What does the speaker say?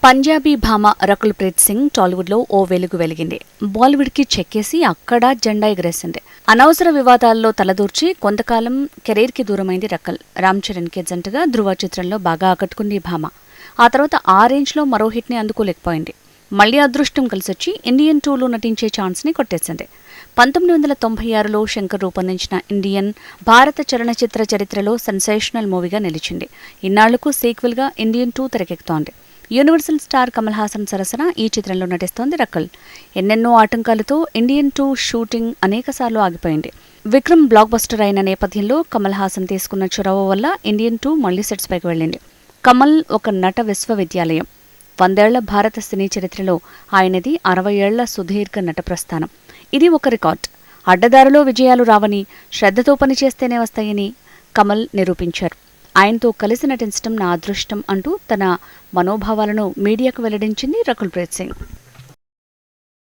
పంజాబీ భామ రకుల్ ప్రీత్ సింగ్ టాలీవుడ్లో ఓ వెలుగు వెలిగింది. బాలీవుడ్కి చెక్కేసి అక్కడా జెండా ఎగరేసింది. అనవసర వివాదాల్లో తలదూర్చి కొంతకాలం కెరీర్కి దూరమైంది రకుల్. రామ్ చరణ్కి జంటగా ధృవ చిత్రంలో బాగా ఆకట్టుకుంది ఈ భామ. ఆ తర్వాత ఆ రేంజ్లో మరో హిట్ని అందుకోలేకపోయింది. మళ్లీ అదృష్టం కలిసొచ్చి ఇండియన్ 2లో నటించే ఛాన్స్ని కొట్టేసింది. 1996లో శంకర్ రూపొందించిన ఇండియన్ భారత చలనచిత్ర చరిత్రలో సెన్సేషనల్ మూవీగా నిలిచింది. ఇన్నాళ్లకు సీక్వెల్గా ఇండియన్ 2 తెరకెక్కుతోంది. యూనివర్సల్ స్టార్ కమల్ హాసన్ సరసన ఈ చిత్రంలో నటిస్తోంది రకుల్. ఎన్నెన్నో ఆటంకాలతో ఇండియన్ 2 షూటింగ్ అనేకసార్లు ఆగిపోయింది. విక్రమ్ బ్లాక్ బస్టర్ అయిన నేపథ్యంలో కమల్ హాసన్ తీసుకున్న చొరవ వల్ల ఇండియన్ 2 మళ్లీ సెట్స్ పైకి వెళ్లింది. కమల్ ఒక నట విశ్వవిద్యాలయం. 100 ఏళ్ల భారత సినీ చరిత్రలో ఆయనది 60 ఏళ్ల సుదీర్ఘ నట ప్రస్థానం. ఇది ఒక రికార్డ్. అడ్డదారిలో విజయాలు రావని, శ్రద్ధతో పనిచేస్తేనే వస్తాయని కమల్ నిరూపించారు. ఆయనతో కలిసి నటించడం నా అదృష్టం అంటూ తన మనోభావాలను మీడియాకు వెల్లడించింది రకుల్ ప్రీత్ సింగ్.